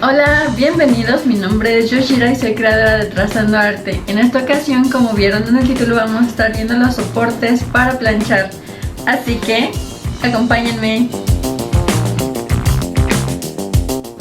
Hola, bienvenidos, mi nombre es Yoshira y soy creadora de Trazando Arte. En esta ocasión, como vieron en el título, vamos a estar viendo los soportes para planchar. Así que, acompáñenme.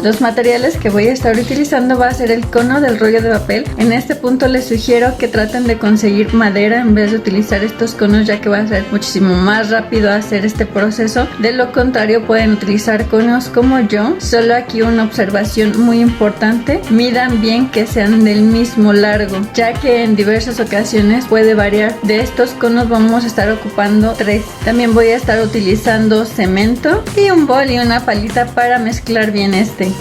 Los materiales que voy a estar utilizando va a ser el cono del rollo de papel. En este punto les sugiero que traten de conseguir madera en vez de utilizar estos conos, ya que va a ser muchísimo más rápido hacer este proceso. De lo contrario pueden utilizar conos como yo. Solo aquí una observación muy importante: midan bien que sean del mismo largo, ya que en diversas ocasiones puede variar. De estos conos vamos a estar ocupando 3. También voy a estar utilizando cemento y un bol y una palita para mezclar bien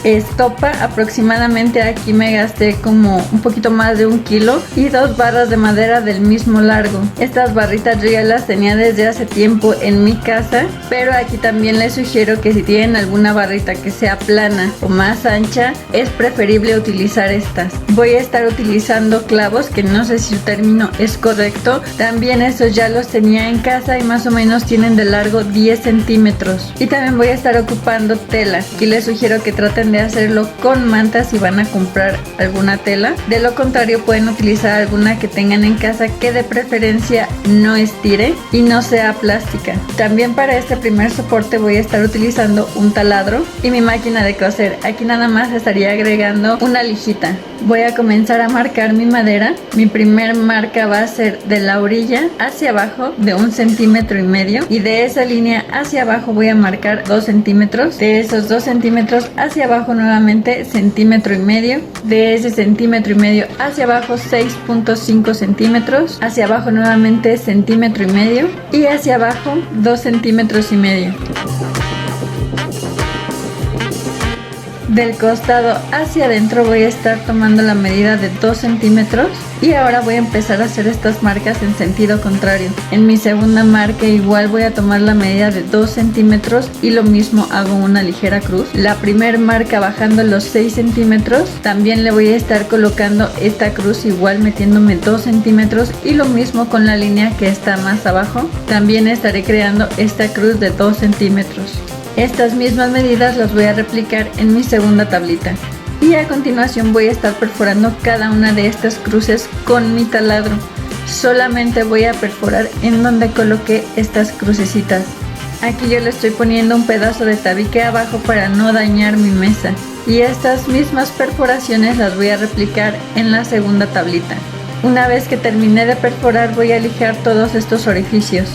estopa. Aproximadamente aquí me gasté como un poquito más de 1 kilo y 2 barras de madera del mismo largo. Estas barritas yo ya las tenía desde hace tiempo en mi casa, pero aquí también les sugiero que si tienen alguna barrita que sea plana o más ancha, es preferible utilizar estas. Voy a estar utilizando clavos, que no sé si el término es correcto. También esos ya los tenía en casa y más o menos tienen de largo 10 centímetros. Y también voy a estar ocupando tela. Aquí les sugiero que traten de hacerlo con mantas si van a comprar alguna tela. De lo contrario pueden utilizar alguna que tengan en casa, que de preferencia no estire y no sea plástica. También para este primer soporte voy a estar utilizando un taladro y mi máquina de coser. Aquí nada más estaría agregando una lijita. Voy a comenzar a marcar mi madera. Mi primer marca va a ser de la orilla hacia abajo de 1,5 centímetros y de esa línea hacia abajo voy a marcar 2 centímetros. De esos 2 centímetros hacia abajo nuevamente 1,5 centímetros. De ese 1,5 centímetros hacia abajo 6.5 centímetros. Hacia abajo nuevamente 1,5 centímetros y hacia abajo 2,5 centímetros. Del costado hacia adentro voy a estar tomando la medida de 2 centímetros y ahora voy a empezar a hacer estas marcas en sentido contrario. En mi segunda marca igual voy a tomar la medida de 2 centímetros y lo mismo hago una ligera cruz. La primera marca bajando los 6 centímetros, también le voy a estar colocando esta cruz igual metiéndome 2 centímetros y lo mismo con la línea que está más abajo. También estaré creando esta cruz de 2 centímetros. Estas mismas medidas las voy a replicar en mi segunda tablita y a continuación voy a estar perforando cada una de estas cruces con mi taladro. Solamente voy a perforar en donde coloqué estas crucecitas. Aquí yo le estoy poniendo un pedazo de tabique abajo para no dañar mi mesa, y estas mismas perforaciones las voy a replicar en la segunda tablita. Una vez que terminé de perforar voy a lijar todos estos orificios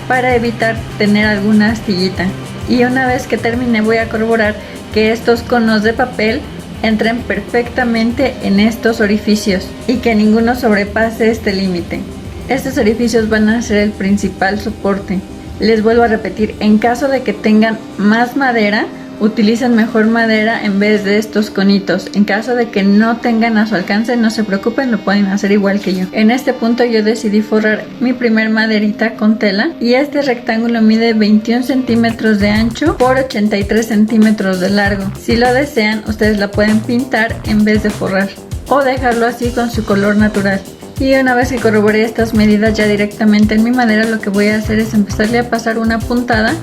para evitar tener alguna astillita. Y una vez que termine voy a corroborar que estos conos de papel entren perfectamente en estos orificios y que ninguno sobrepase este límite. Estos orificios van a ser el principal soporte. Les vuelvo a repetir, en caso de que tengan más madera, utilicen mejor madera en vez de estos conitos. En caso de que no tengan a su alcance, no se preocupen, lo pueden hacer igual que yo. En este punto yo decidí forrar mi primer maderita con tela y este rectángulo mide 21 centímetros de ancho por 83 centímetros de largo. Si lo desean, ustedes la pueden pintar en vez de forrar o dejarlo así con su color natural. Y una vez que corroboré estas medidas ya directamente en mi madera, lo que voy a hacer es empezarle a pasar una puntada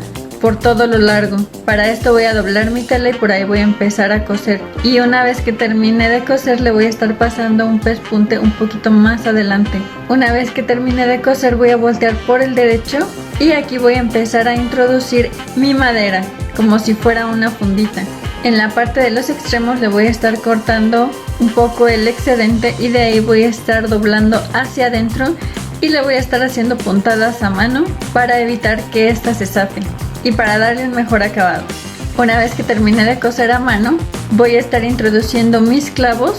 por todo lo largo. Para esto voy a doblar mi tela y por ahí voy a empezar a coser. Y una vez que termine de coser le voy a estar pasando un pespunte un poquito más adelante. Una vez que termine de coser voy a voltear por el derecho y aquí voy a empezar a introducir mi madera como si fuera una fundita. En la parte de los extremos le voy a estar cortando un poco el excedente y de ahí voy a estar doblando hacia adentro y le voy a estar haciendo puntadas a mano para evitar que ésta se zafe y para darle un mejor acabado. Una vez que termine de coser a mano, voy a estar introduciendo mis clavos,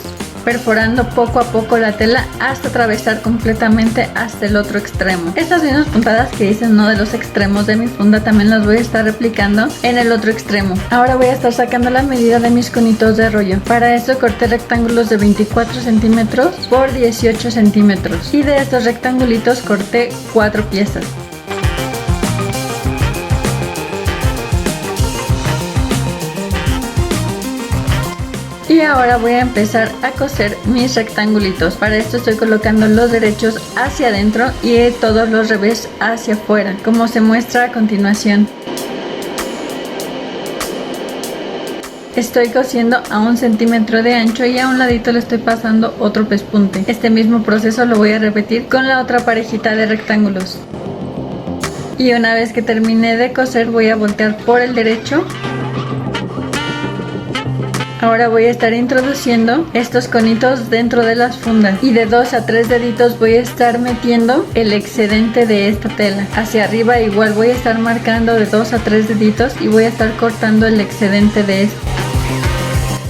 perforando poco a poco la tela hasta atravesar completamente hasta el otro extremo. Estas mismas puntadas que hice en uno de los extremos de mi funda también las voy a estar replicando en el otro extremo. Ahora voy a estar sacando la medida de mis conitos de rollo. Para eso corté rectángulos de 24 centímetros por 18 centímetros y de estos rectangulitos corté 4 piezas. Y ahora voy a empezar a coser mis rectangulitos. Para esto estoy colocando los derechos hacia adentro y todos los revés hacia afuera, como se muestra a continuación. Estoy cosiendo a 1 centímetro de ancho y a un ladito le estoy pasando otro pespunte. Este mismo proceso lo voy a repetir con la otra parejita de rectángulos. Y una vez que termine de coser voy a voltear por el derecho. Ahora voy a estar introduciendo estos conitos dentro de las fundas y de 2 a 3 deditos voy a estar metiendo el excedente de esta tela. Hacia arriba igual voy a estar marcando de 2 a 3 deditos y voy a estar cortando el excedente de esto.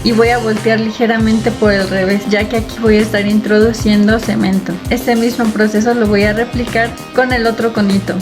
Y voy a voltear ligeramente por el revés, ya que aquí voy a estar introduciendo cemento. Este mismo proceso lo voy a replicar con el otro conito.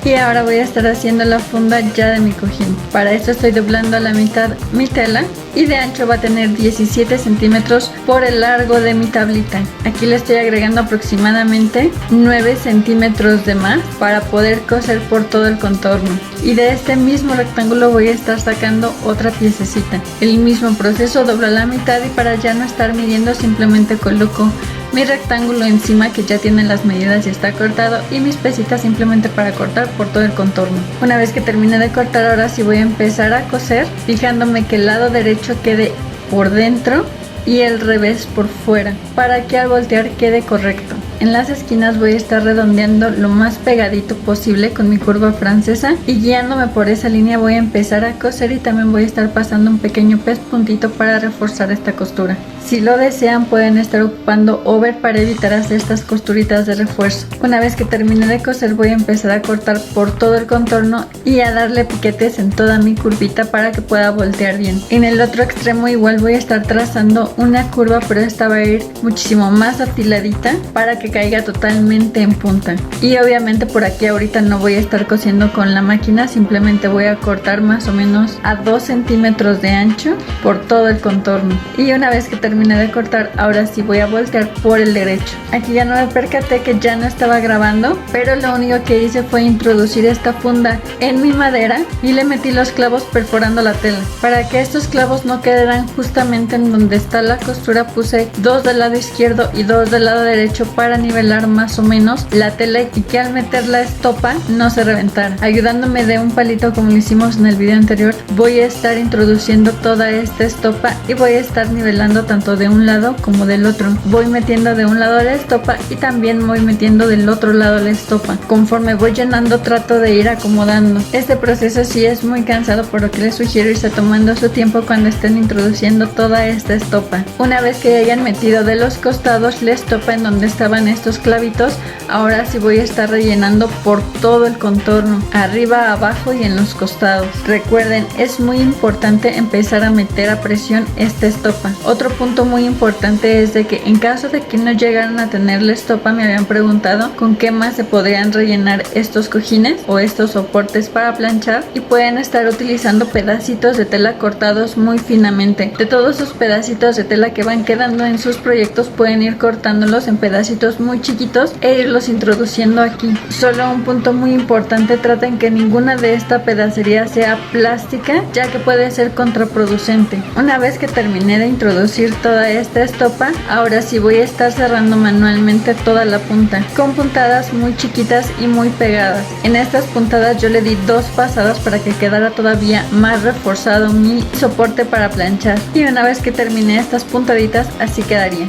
Y ahora voy a estar haciendo la funda ya de mi cojín. Para esto estoy doblando a la mitad mi tela y de ancho va a tener 17 centímetros por el largo de mi tablita. Aquí le estoy agregando aproximadamente 9 centímetros de más para poder coser por todo el contorno. Y de este mismo rectángulo voy a estar sacando otra piececita. El mismo proceso, doblo a la mitad y para ya no estar midiendo simplemente coloco mi rectángulo encima que ya tiene las medidas y está cortado y mis pesitas simplemente para cortar por todo el contorno. Una vez que termine de cortar, ahora sí voy a empezar a coser fijándome que el lado derecho quede por dentro y el revés por fuera para que al voltear quede correcto. En las esquinas voy a estar redondeando lo más pegadito posible con mi curva francesa y guiándome por esa línea voy a empezar a coser y también voy a estar pasando un pequeño pespuntito para reforzar esta costura. Si lo desean pueden estar ocupando over para evitar hacer estas costuritas de refuerzo. Una vez que termine de coser voy a empezar a cortar por todo el contorno y a darle piquetes en toda mi curvita para que pueda voltear bien. En el otro extremo igual voy a estar trazando una curva, pero esta va a ir muchísimo más afiladita para que caiga totalmente en punta. Y obviamente por aquí ahorita no voy a estar cosiendo con la máquina, simplemente voy a cortar más o menos a 2 centímetros de ancho por todo el contorno. Y una vez que termine de cortar, ahora sí voy a voltear por el derecho. Aquí ya no me percaté que ya no estaba grabando, pero lo único que hice fue introducir esta funda en mi madera y le metí los clavos perforando la tela. Para que estos clavos no quedaran justamente en donde está la costura, puse 2 del lado izquierdo y 2 del lado derecho para nivelar más o menos la tela y que al meter la estopa no se reventara. Ayudándome de un palito como lo hicimos en el video anterior, voy a estar introduciendo toda esta estopa y voy a estar nivelando tanto de un lado como del otro. Voy metiendo de un lado la estopa y también voy metiendo del otro lado la estopa. Conforme voy llenando trato de ir acomodando. Este proceso sí es muy cansado, por lo que les sugiero irse tomando su tiempo cuando estén introduciendo toda esta estopa. Una vez que hayan metido de los costados la estopa en donde estaban estos clavitos, ahora sí voy a estar rellenando por todo el contorno, arriba, abajo y en los costados. Recuerden, es muy importante empezar a meter a presión esta estopa. Otro punto muy importante es de que en caso de que no llegaran a tener la estopa, me habían preguntado con qué más se podrían rellenar estos cojines o estos soportes para planchar, y pueden estar utilizando pedacitos de tela cortados muy finamente. De todos esos pedacitos de tela que van quedando en sus proyectos pueden ir cortándolos en pedacitos muy chiquitos e irlos introduciendo aquí. Solo un punto muy importante: traten que ninguna de esta pedacería sea plástica, ya que puede ser contraproducente. Una vez que terminé de introducir toda esta estopa, ahora sí voy a estar cerrando manualmente toda la punta con puntadas muy chiquitas y muy pegadas. En estas puntadas yo le di 2 pasadas para que quedara todavía más reforzado mi soporte para planchar, y una vez que terminé estas puntaditas así quedaría.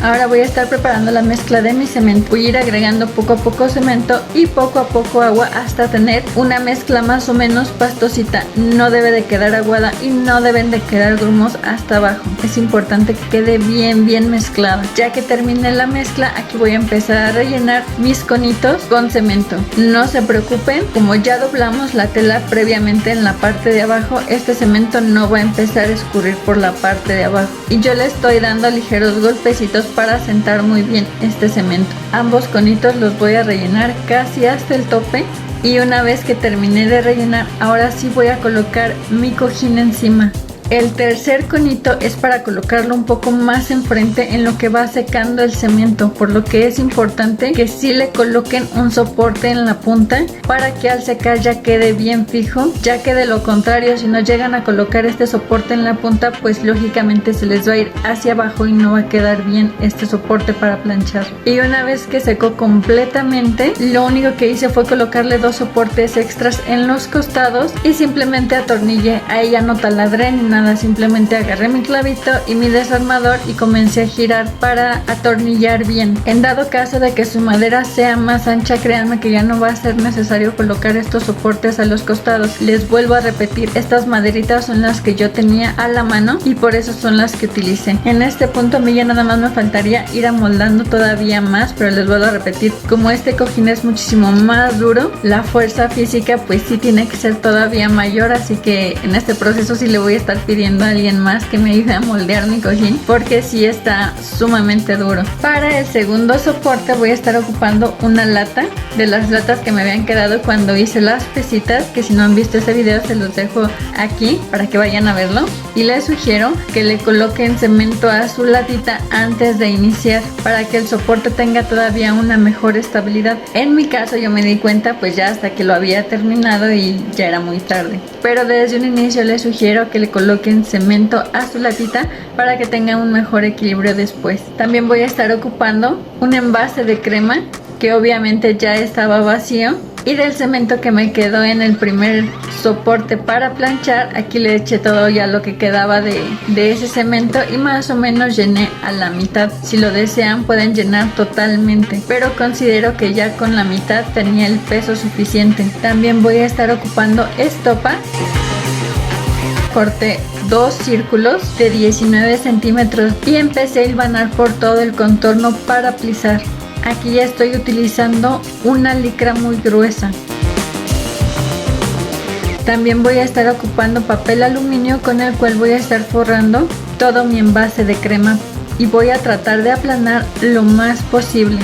Ahora voy a estar preparando la mezcla de mi cemento. Voy a ir agregando poco a poco cemento y poco a poco agua hasta tener una mezcla más o menos pastosita. No debe de quedar aguada y no deben de quedar grumos hasta abajo. Es importante que quede bien mezclada. Ya que termine la mezcla, aquí voy a empezar a rellenar mis conitos con cemento. No se preocupen, como ya doblamos la tela previamente en la parte de abajo, este cemento no va a empezar a escurrir por la parte de abajo. Y yo le estoy dando ligeros golpecitos para sentar muy bien este cemento. Ambos conitos los voy a rellenar casi hasta el tope, y una vez que terminé de rellenar, ahora sí voy a colocar mi cojín encima. El tercer conito es para colocarlo un poco más enfrente en lo que va secando el cemento, por lo que es importante que sí le coloquen un soporte en la punta para que al secar ya quede bien fijo, ya que de lo contrario, si no llegan a colocar este soporte en la punta, pues lógicamente se les va a ir hacia abajo y no va a quedar bien este soporte para planchar. Y una vez que secó completamente, lo único que hice fue colocarle dos soportes extras en los costados y simplemente atornillé. Ahí ya no taladré ni nada, simplemente agarré mi clavito y mi desarmador y comencé a girar para atornillar bien. En dado caso de que su madera sea más ancha, créanme que ya no va a ser necesario colocar estos soportes a los costados. Les vuelvo a repetir, estas maderitas son las que yo tenía a la mano y por eso son las que utilicé. En este punto a mí ya nada más me faltaría ir amoldando todavía más, pero les vuelvo a repetir, como este cojín es muchísimo más duro, la fuerza física pues sí tiene que ser todavía mayor, así que en este proceso sí le voy a estar pidiendo a alguien más que me ayude a moldear mi cojín porque sí está sumamente duro. Para el segundo soporte voy a estar ocupando una lata de las latas que me habían quedado cuando hice las pesitas, que si no han visto ese video se los dejo aquí para que vayan a verlo, y les sugiero que le coloquen cemento a su latita antes de iniciar para que el soporte tenga todavía una mejor estabilidad. En mi caso yo me di cuenta pues ya hasta que lo había terminado y ya era muy tarde, pero desde un inicio les sugiero que le coloquen cemento a su latita para que tenga un mejor equilibrio después. También voy a estar ocupando un envase de crema que obviamente ya estaba vacío, y del cemento que me quedó en el primer soporte para planchar, aquí le eché todo ya lo que quedaba de ese cemento y más o menos llené a la mitad. Si lo desean pueden llenar totalmente, pero considero que ya con la mitad tenía el peso suficiente. También voy a estar ocupando estopa. Corté dos círculos de 19 centímetros y empecé a hilvanar por todo el contorno para plisar. Aquí ya estoy utilizando una licra muy gruesa. También voy a estar ocupando papel aluminio con el cual voy a estar forrando todo mi envase de crema y voy a tratar de aplanar lo más posible.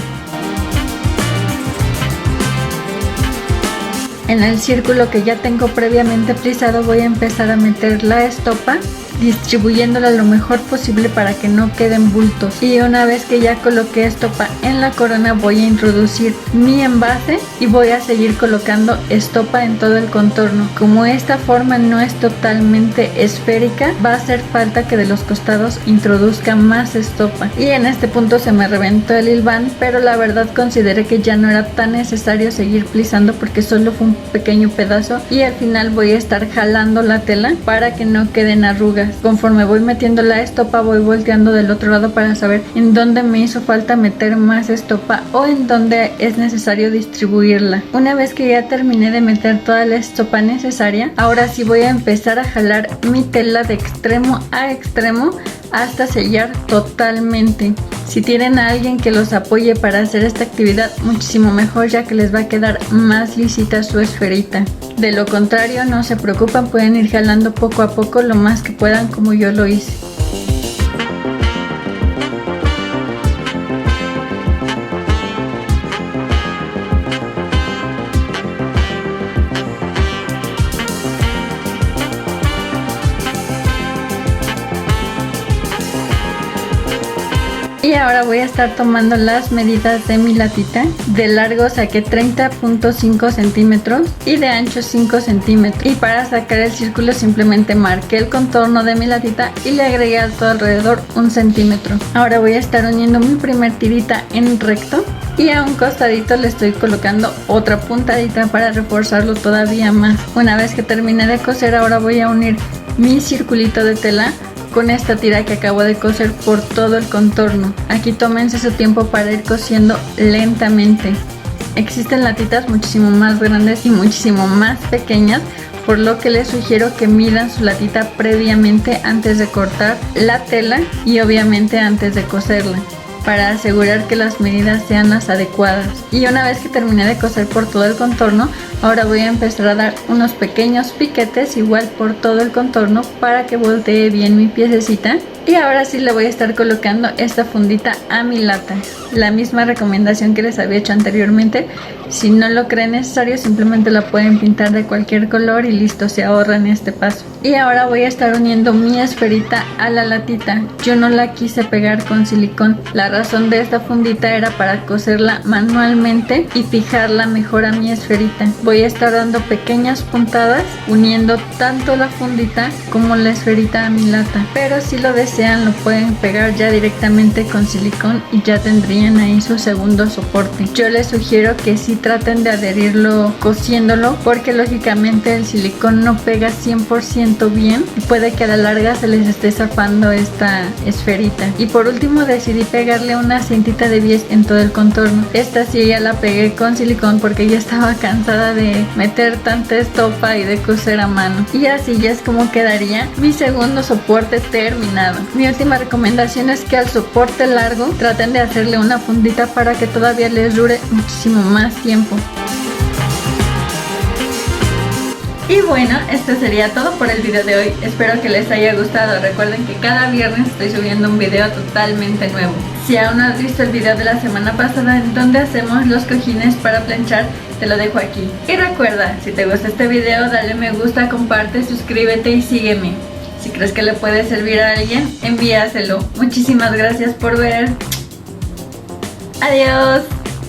En el círculo que ya tengo previamente plisado voy a empezar a meter la estopa, distribuyéndola lo mejor posible para que no queden bultos. Y una vez que ya coloqué estopa en la corona voy a introducir mi envase y voy a seguir colocando estopa en todo el contorno. Como esta forma no es totalmente esférica, va a hacer falta que de los costados introduzca más estopa. Y en este punto se me reventó el hilván, pero la verdad consideré que ya no era tan necesario seguir plisando porque solo fue un pequeño pedazo y al final voy a estar jalando la tela para que no queden arrugas. Conforme voy metiendo la estopa voy volteando del otro lado para saber en dónde me hizo falta meter más estopa o en dónde es necesario distribuirla. Una vez que ya terminé de meter toda la estopa necesaria, ahora sí voy a empezar a jalar mi tela de extremo a extremo hasta sellar totalmente. Si tienen a alguien que los apoye para hacer esta actividad, muchísimo mejor, ya que les va a quedar más lisita su esferita. De lo contrario, no se preocupen, pueden ir jalando poco a poco lo más que puedan, como yo lo hice. Y ahora voy a estar tomando las medidas de mi latita. De largo saqué 30.5 centímetros y de ancho 5 centímetros. Y para sacar el círculo simplemente marqué el contorno de mi latita y le agregué a todo alrededor 1 centímetro. Ahora voy a estar uniendo mi primer tirita en recto. Y a un costadito le estoy colocando otra puntadita para reforzarlo todavía más. Una vez que termine de coser, ahora voy a unir mi circulito de tela con esta tira que acabo de coser por todo el contorno. Aquí tómense su tiempo para ir cosiendo lentamente. Existen latitas muchísimo más grandes y muchísimo más pequeñas, por lo que les sugiero que midan su latita previamente antes de cortar la tela y obviamente antes de coserla, para asegurar que las medidas sean las adecuadas. Y una vez que terminé de coser por todo el contorno, Ahora voy a empezar a dar unos pequeños piquetes igual por todo el contorno para que voltee bien mi piececita. Y ahora sí le voy a estar colocando esta fundita a mi lata. La misma recomendación que les había hecho anteriormente. Si no lo creen necesario, simplemente la pueden pintar de cualquier color y listo, se ahorran este paso. Y ahora voy a estar uniendo mi esferita a la latita. Yo no la quise pegar con silicón. La razón de esta fundita era para coserla manualmente y fijarla mejor a mi esferita. Voy a estar dando pequeñas puntadas, uniendo tanto la fundita como la esferita a mi lata. Pero si lo desean, lo pueden pegar ya directamente con silicón y ya tendrían ahí su segundo soporte. Yo les sugiero que sí traten de adherirlo cosiéndolo, porque lógicamente el silicón no pega 100% bien y puede que a la larga se les esté zafando esta esferita. Y por último decidí pegarle una cintita de bies en todo el contorno. Esta sí ya la pegué con silicón porque ya estaba cansada de meter tanta estopa y de coser a mano. Y así ya es como quedaría mi segundo soporte terminado. Mi última recomendación es que al soporte largo traten de hacerle una fundita para que todavía les dure muchísimo más tiempo. Y bueno, esto sería todo por el video de hoy. Espero que les haya gustado. Recuerden que cada viernes estoy subiendo un video totalmente nuevo. Si aún no has visto el video de la semana pasada en donde hacemos los cojines para planchar, te lo dejo aquí. Y recuerda, si te gusta este video, dale me gusta, comparte, suscríbete y sígueme. Si crees que le puede servir a alguien, envíaselo. Muchísimas gracias por ver. Adiós.